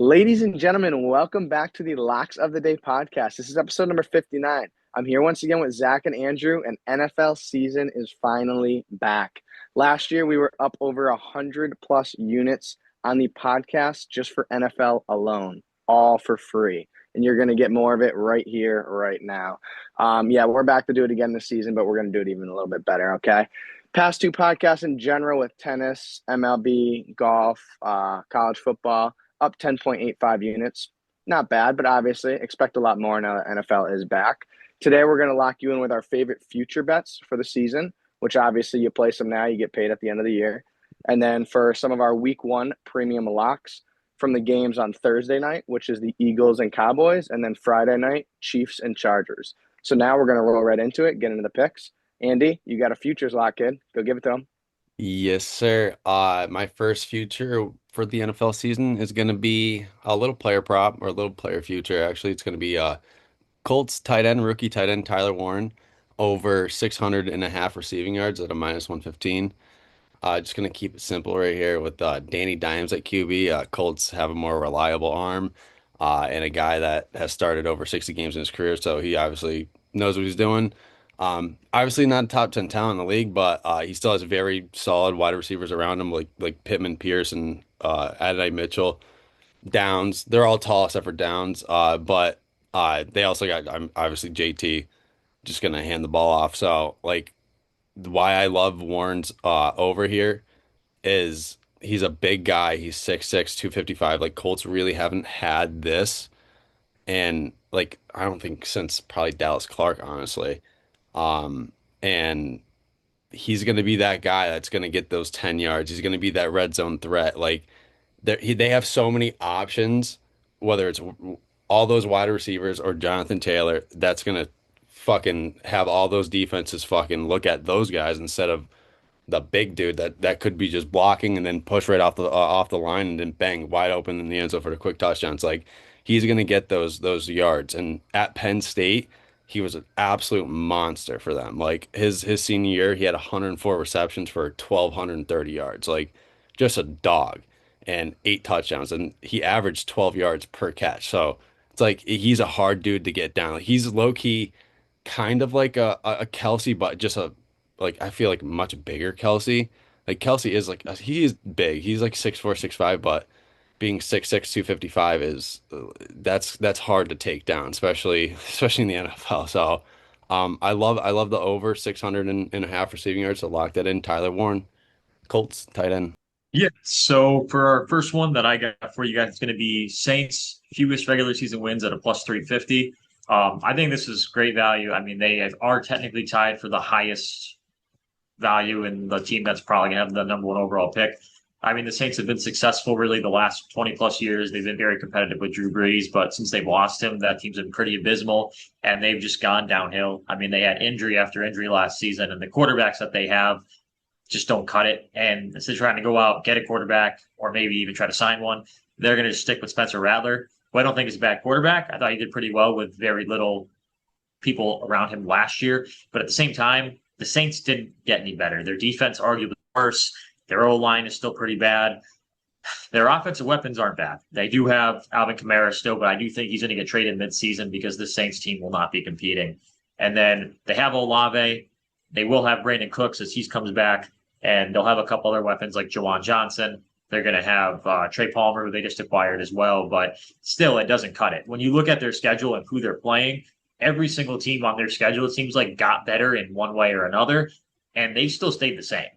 Ladies and gentlemen, welcome back to the Locks of the Day podcast. This is episode number 59. I'm here once again with Zach and Andrew, and NFL season is finally back. Last year, we were up over 100 plus units on the podcast just for NFL alone, all for free. And you're going to get more of it right here, right now. We're back to do it again this season, but we're going to do it even a little bit better, okay? Past two podcasts in general with tennis, MLB, golf, college football, up 10.85 units. Not bad, but obviously expect a lot more now that NFL is back. Today, we're going to lock you in with our favorite future bets for the season, which obviously you place them now, you get paid at the end of the year. And then for some of our week one premium locks from the games on Thursday night, which is the Eagles and Cowboys, and then Friday night, Chiefs and Chargers. So now we're going to roll right into it, get into the picks. Andy, you got a futures lock, kid. Go give it to them. Yes, sir. My first future for the NFL season is going to be a little player prop or a little player future. Actually, it's going to be Colts rookie tight end Tyler Warren over 600.5 receiving yards at a minus 115. Just going to keep it simple right here with Danny Dimes at QB. Colts have a more reliable arm and a guy that has started over 60 games in his career, so he obviously knows what he's doing. Obviously not a top 10 talent in the league, but he still has very solid wide receivers around him, like Pittman, Pierce, and Adonai Mitchell. Downs, they're all tall except for Downs, but they also got obviously JT just gonna hand the ball off. So like why I love Warren's over here is he's a big guy. He's 6'6", 255. Like Colts really haven't had this, and like I don't think since probably Dallas Clark, honestly. And he's going to be that guy that's going to get those 10 yards. He's going to be that red zone threat. Like they have so many options, whether it's all those wide receivers or Jonathan Taylor, that's going to fucking have all those defenses fucking look at those guys instead of the big dude that could be just blocking and then push right off the line and then bang wide open in the end zone for the quick touchdowns. Like he's gonna get those yards. And at Penn State, he was an absolute monster for them. Like his senior year, he had 104 receptions for 1,230 yards. Like just a dog and 8 touchdowns. And he averaged 12 yards per catch. So it's like he's a hard dude to get down. Like, he's low key kind of like a Kelsey, but just a like I feel like much bigger Kelsey. Like Kelsey is like he is big. He's like 6'4", 6'5", but being 6'6", 255 is that's hard to take down, especially in the NFL. So I love the over 600.5 receiving yards. So lock that in. Tyler Warren, Colts tight end. Yeah, so for our first one that I got for you guys, it's going to be Saints fewest regular season wins at a plus 350. I think this is great value. I mean, are technically tied for the highest value in the team that's probably going to have the number one overall pick. I mean, the Saints have been successful really the last 20 plus years. They've been very competitive with Drew Brees, but since they've lost him, that team's been pretty abysmal and they've just gone downhill. I mean, they had injury after injury last season, and the quarterbacks that they have just don't cut it. And instead of trying to go out, get a quarterback, or maybe even try to sign one, they're going to stick with Spencer Rattler, who I don't think is a bad quarterback. I thought he did pretty well with very little people around him last year. But at the same time, the Saints didn't get any better. Their defense arguably worse. Their O-line is still pretty bad. Their offensive weapons aren't bad. They do have Alvin Kamara still, but I do think he's going to get traded midseason because the Saints team will not be competing. And then they have Olave. They will have Brandon Cooks as he comes back, and they'll have a couple other weapons like Jawan Johnson. They're going to have Trey Palmer, who they just acquired as well, but still, it doesn't cut it. When you look at their schedule and who they're playing, every single team on their schedule, it seems like got better in one way or another, and they've still stayed the same.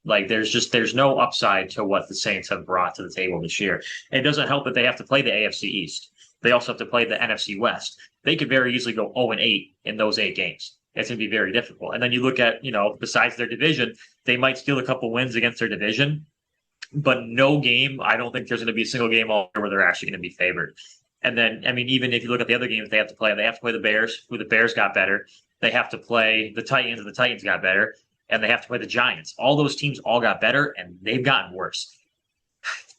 Like there's no upside to what the Saints have brought to the table this year. It doesn't help that they have to play the AFC East. They also have to play the NFC West. They could very easily go 0-8 in those 8 games. It's going to be very difficult. And then you look at, besides their division, they might steal a couple wins against their division, but no game, I don't think there's going to be a single game all year where they're actually going to be favored. And then, I mean, even if you look at the other games they have to play the Bears, who the Bears got better. They have to play the Titans, and the Titans got better. And they have to play the Giants. All those teams all got better, and they've gotten worse.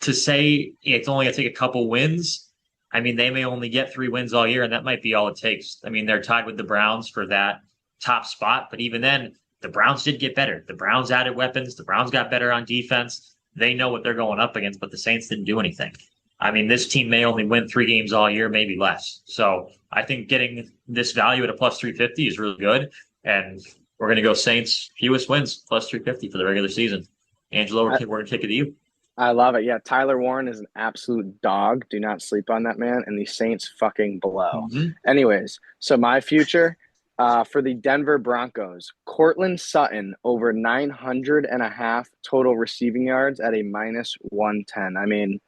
To say it's only going to take a couple wins, I mean, they may only get 3 wins all year, and that might be all it takes. I mean, they're tied with the Browns for that top spot, but even then, the Browns did get better. The Browns added weapons. The Browns got better on defense. They know what they're going up against, but the Saints didn't do anything. I mean, this team may only win 3 games all year, maybe less. So I think getting this value at a plus 350 is really good. And we're going to go Saints, fewest wins, plus 350 for the regular season. Angelo, we're going to kick it to you. I love it. Yeah, Tyler Warren is an absolute dog. Do not sleep on that man. And the Saints fucking blow. Mm-hmm. Anyways, so my future for the Denver Broncos, Cortland Sutton over 900.5 total receiving yards at a minus 110. I mean,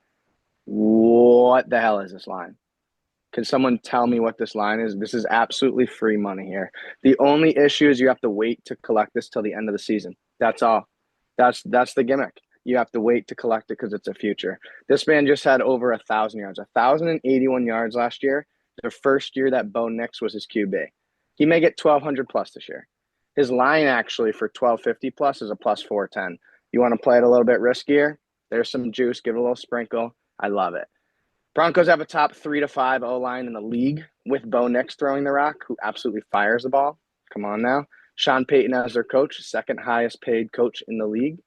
what the hell is this line? Can someone tell me what this line is? This is absolutely free money here. The only issue is you have to wait to collect this till the end of the season. That's all. That's the gimmick. You have to wait to collect it because it's a future. This man just had over 1,000 yards, 1,081 yards last year. The first year that Bo Nix was his QB. He may get 1,200 plus this year. His line actually for 1,250 plus is a plus 410. You want to play it a little bit riskier? There's some juice. Give it a little sprinkle. I love it. Broncos have a top 3 to 5 O-line in the league with Bo Nix throwing the rock, who absolutely fires the ball. Come on now. Sean Payton as their coach, second highest paid coach in the league.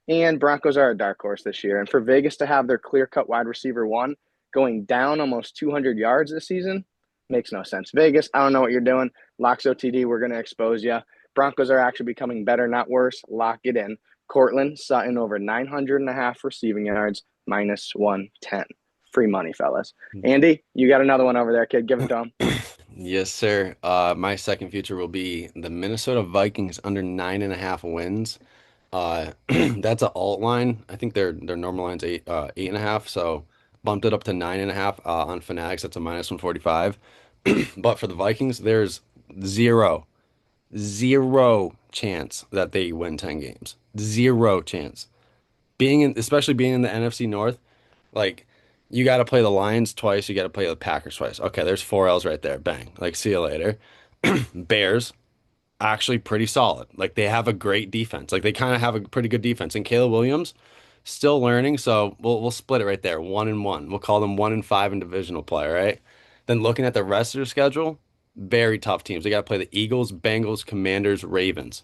And Broncos are a dark horse this year. And for Vegas to have their clear-cut wide receiver one going down almost 200 yards this season makes no sense. Vegas, I don't know what you're doing. Locks OTD, we're going to expose you. Broncos are actually becoming better, not worse. Lock it in. Cortland Sutton over 900.5 receiving yards, minus 110. Free money, fellas. Andy, you got another one over there, kid. Give it to him. Yes, sir. My second future will be the Minnesota Vikings under 9.5 wins. That's an alt line. I think their normal line's 8.5. So bumped it up to 9.5 on Fanatics. That's a minus 145. But for the Vikings, there's zero, zero chance that they win 10 games. Zero chance. Especially being in the NFC North, like you got to play the Lions twice, you got to play the Packers twice. Okay, there's 4 L's right there. Bang. Like, see you later. Bears, actually pretty solid. Like they have a great defense. Like they kind of have a pretty good defense. And Caleb Williams, still learning. So we'll split it right there. 1-1. We'll call them 1-5 in divisional play, right? Then looking at the rest of their schedule, very tough teams. They got to play the Eagles, Bengals, Commanders, Ravens.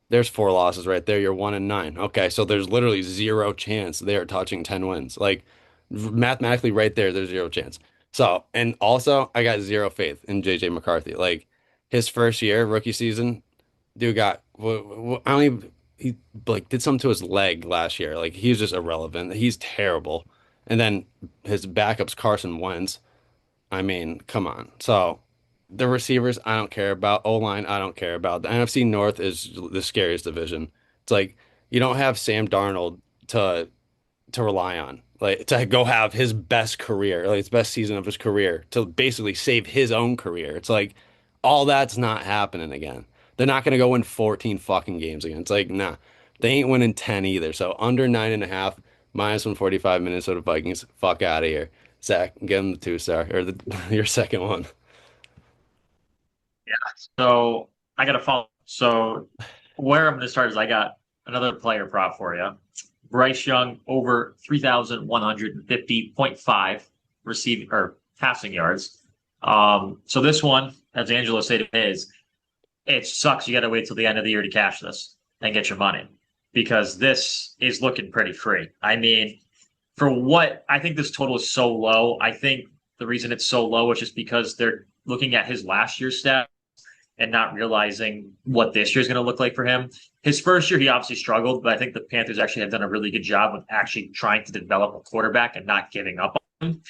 There's 4 losses right there. You're 1-9. Okay, so there's literally zero chance they are touching 10 wins. Like mathematically, right there, there's zero chance. So, and also, I got zero faith in JJ McCarthy. Like his first year, rookie season, dude got I don't even he like did something to his leg last year. Like he's just irrelevant. He's terrible. And then his backup's Carson Wentz. I mean, come on. So the receivers, I don't care about. O-line, I don't care about. The NFC North is the scariest division. It's like you don't have Sam Darnold to rely on, like to go have his best career, like his best season of his career, to basically save his own career. It's like all that's not happening again. They're not gonna go win 14 fucking games again. It's like, nah, they ain't winning 10 either. So under 9.5, minus 145 Minnesota Vikings. Fuck out of here. Zach, give them the 2 star or your second one. Yeah. So I got to follow. So where I'm going to start is I got another player prop for you. Bryce Young over 3,150.5 receiving or passing yards. So this one, as Angelo said, it sucks. You got to wait till the end of the year to cash this and get your money because this is looking pretty free. I mean, for what I think this total is so low, I think the reason it's so low is just because they're looking at his last year's stat and not realizing what this year is going to look like for him. His first year, he obviously struggled, but I think the Panthers actually have done a really good job of actually trying to develop a quarterback and not giving up on him.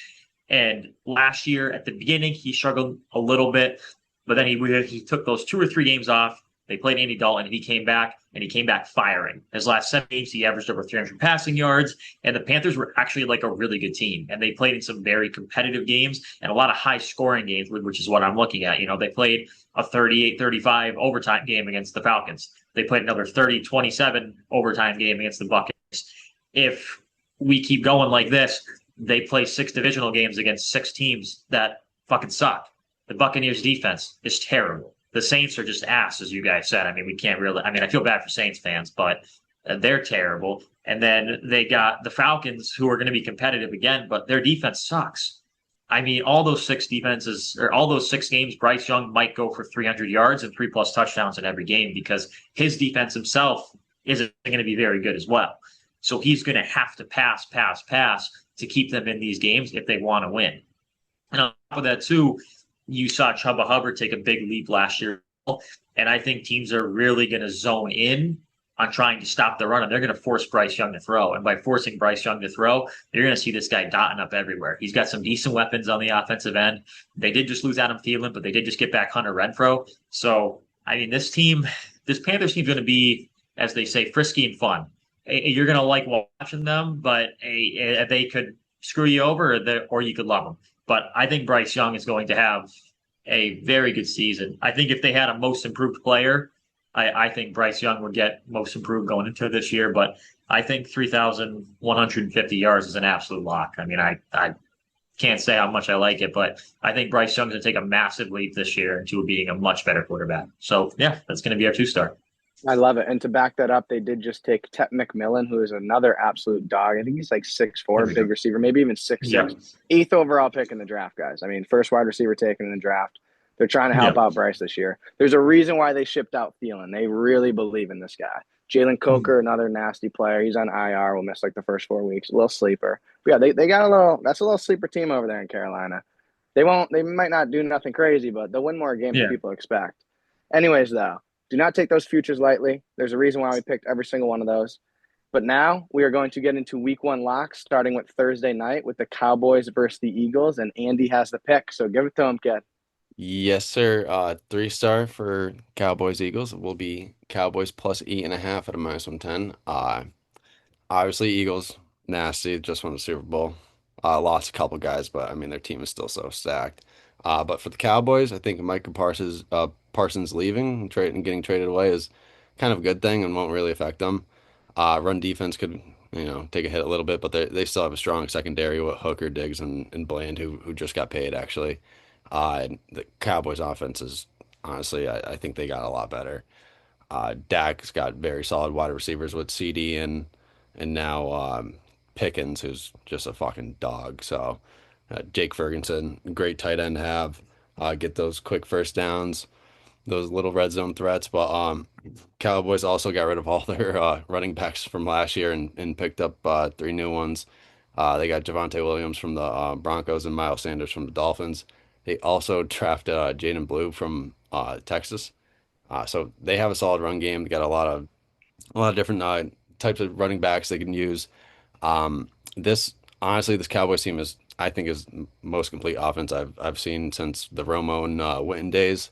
And last year, at the beginning, he struggled a little bit, but then he took those 2 or 3 games off. They played Andy Dalton, and he came back firing. His last 7 games, he averaged over 300 passing yards, and the Panthers were actually like a really good team. And they played in some very competitive games and a lot of high-scoring games, which is what I'm looking at. You know, they played a 38-35 overtime game against the Falcons. They played another 30-27 overtime game against the Buccaneers. If we keep going like this, they play 6 divisional games against 6 teams that fucking suck. The Buccaneers defense is terrible. The Saints are just ass, as you guys said. I mean, we can't really. I mean, I feel bad for Saints fans, but they're terrible. And then they got the Falcons, who are going to be competitive again, but their defense sucks. I mean, all those 6 games, Bryce Young might go for 300 yards and 3+ touchdowns in every game because his defense himself isn't going to be very good as well. So he's going to have to pass to keep them in these games if they want to win. And on top of that, too, you saw Chuba Hubbard take a big leap last year. And I think teams are really going to zone in on trying to stop the run, and they're going to force Bryce Young to throw. And by forcing Bryce Young to throw, you're going to see this guy dotting up everywhere. He's got some decent weapons on the offensive end. They did just lose Adam Thielen, but they did just get back Hunter Renfrow. So, I mean, this Panthers team is going to be, as they say, frisky and fun. You're going to like watching them, but they could screw you over, or you could love them. But I think Bryce Young is going to have a very good season. I think if they had a most improved player, I think Bryce Young would get most improved going into this year. But I think 3,150 yards is an absolute lock. I mean, I can't say how much I like it, but I think Bryce Young's going to take a massive leap this year into being a much better quarterback. So, yeah, that's going to be our 2-star. I love it. And to back that up, they did just take Tet McMillan, who is another absolute dog. I think he's like 6'4", big receiver, maybe even 6'6". Yep. 8th overall pick in the draft, guys. I mean, first wide receiver taken in the draft. They're trying to help out Bryce this year. There's a reason why they shipped out Thielen. They really believe in this guy. Jalen Coker, another nasty player. He's on IR. Will miss like the first 4 weeks. A little sleeper. But yeah, they got that's a little sleeper team over there in Carolina. They might not do nothing crazy, but they'll win more games than people expect. Anyways, though, do not take those futures lightly. There's a reason why we picked every single one of those. But now we are going to get into week 1 locks, starting with Thursday night with the Cowboys versus the Eagles, and Andy has the pick. So give it to him, kid. Yes, sir. 3-star for Cowboys Eagles will be Cowboys plus 8.5 at a -110. Obviously Eagles nasty, just won the Super Bowl. Lost a couple guys, but I mean their team is still so stacked. But for the Cowboys, I think Micah Parsons leaving and getting traded away is kind of a good thing and won't really affect them. Run defense could, take a hit a little bit, but they still have a strong secondary with Hooker, Diggs, and Bland, who just got paid actually. And the Cowboys offense is honestly, I think they got a lot better. Dak's got very solid wide receivers with CD and now Pickens, who's just a fucking dog. So Jake Ferguson, great tight end to have. Get those quick first downs, those little red zone threats. But Cowboys also got rid of all their running backs from last year and picked up 3 new ones. They got Javonte Williams from the Broncos and Miles Sanders from the Dolphins. They also drafted Jaden Blue from Texas. So they have a solid run game. They got a lot of different types of running backs they can use. This honestly, this Cowboys team I think is most complete offense I've seen since the Romo and Witten days.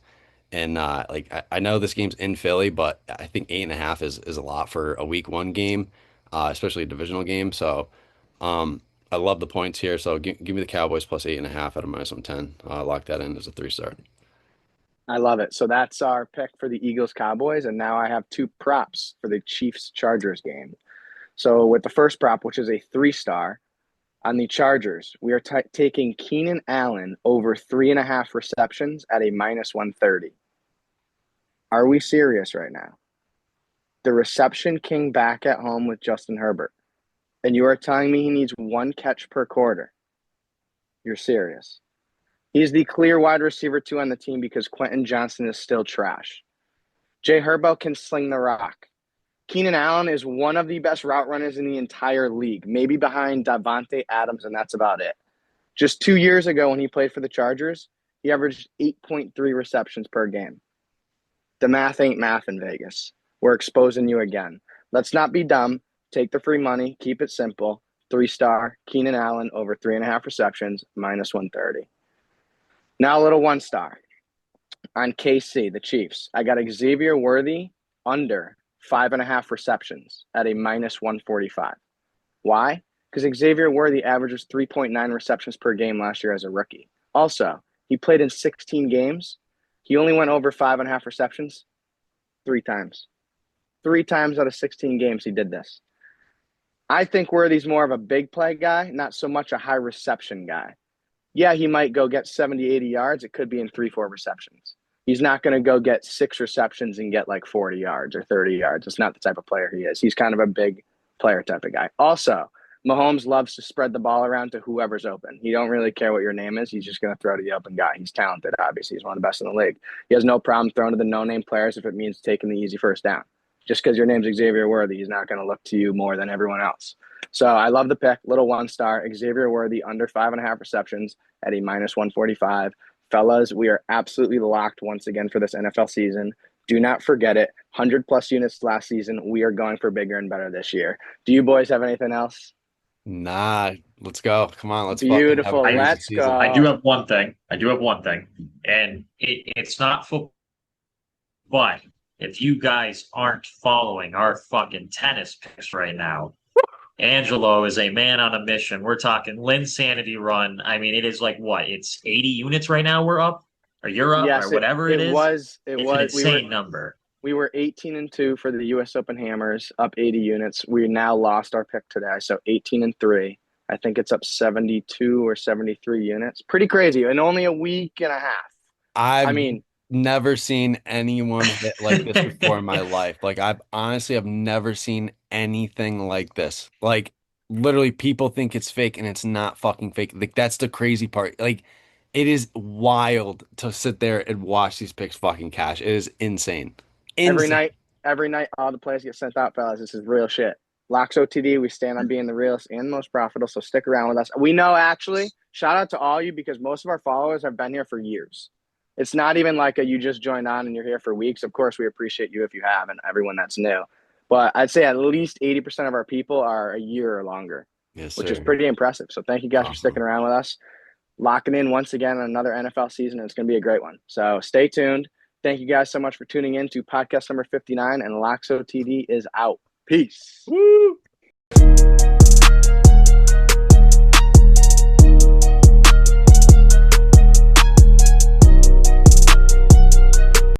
And I know this game's in Philly, but I think 8.5 is a lot for a week 1 game, especially a divisional game. So I love the points here. So give me the Cowboys plus 8.5 at a -110. Lock that in as a 3-star. I love it. So that's our pick for the Eagles Cowboys. And now I have 2 props for the Chiefs Chargers game. So with the first prop, which is a 3-star, on the Chargers, we are taking Keenan Allen over 3.5 receptions at a -130. Are we serious right now? The reception king back at home with Justin Herbert. And you are telling me he needs 1 catch per quarter. You're serious. He's the clear wide receiver 2 on the team because Quentin Johnson is still trash. Jay Herbo can sling the rock. Keenan Allen is one of the best route runners in the entire league, maybe behind Davante Adams, and that's about it. Just 2 years ago when he played for the Chargers, he averaged 8.3 receptions per game. The math ain't math in Vegas. We're exposing you again. Let's not be dumb. Take the free money. Keep it simple. 3-star, Keenan Allen over 3.5 receptions, -130. Now a little 1-star. On KC, the Chiefs, I got Xavier Worthy under 5.5 receptions at a -145. Why? Because Xavier Worthy averages 3.9 receptions per game last year as a rookie. Also, he played in 16 games. He only went over 5.5 receptions 3 times. 3 times out of 16 games he did this. I think Worthy's more of a big play guy, not so much a high reception guy. Yeah, he might go get 70, 80 yards. It could be in 3-4 receptions. He's not going to go get 6 receptions and get like 40 yards or 30 yards. It's not the type of player he is. He's kind of a big player type of guy. Also, Mahomes loves to spread the ball around to whoever's open. He don't really care what your name is. He's just going to throw to the open guy. He's talented, obviously. He's one of the best in the league. He has no problem throwing to the no-name players if it means taking the easy first down. Just because your name's Xavier Worthy, he's not going to look to you more than everyone else. So I love the pick. Little 1-star. Xavier Worthy under 5.5 receptions at a -145. Fellas, we are absolutely locked once again for this NFL season. Do not forget it. 100+ units last season. We are going for bigger and better this year. Do you boys have anything else? Nah, let's go. Come on, let's fucking have a Beautiful. crazy Let's season. I do go. have one thing. And it's not football. But if you guys aren't following our fucking tennis picks right now, Angelo is a man on a mission. We're talking Linsanity run. I mean, it is like what? It's 80 units right now we're up, or you're up, or Yes, whatever it it is. was. It It's an was. insane number. We were 18-2 for the U.S. Open Hammers, up 80 units. We now lost our pick today, so 18-3. I think it's up 72 or 73 units. Pretty crazy in only a week and a half. I I've mean, never seen anyone hit like this before in my life. Like I've honestly have never seen anything like this. Like literally people think it's fake and it's not fucking fake. Like that's the crazy part. Like it is wild to sit there and watch these picks fucking cash. It is insane. every Insane. night, every night, all the plays get sent out, fellas. This is real shit. Locks OTD, we stand on being the realest and most profitable, so stick around with us. We know, actually, shout out to all you because most of our followers have been here for years. It's not even like you just joined on and you're here for weeks. Of course, we appreciate you if you have and everyone that's new. But I'd say at least 80% of our people are a year or longer, Yes, which is sir. pretty impressive. So thank you guys for Awesome. sticking around with us. Locking in once again on another NFL season. And it's going to be a great one. So stay tuned. Thank you guys so much for tuning in to podcast number 59. And Locks OTD is out. Peace. Woo!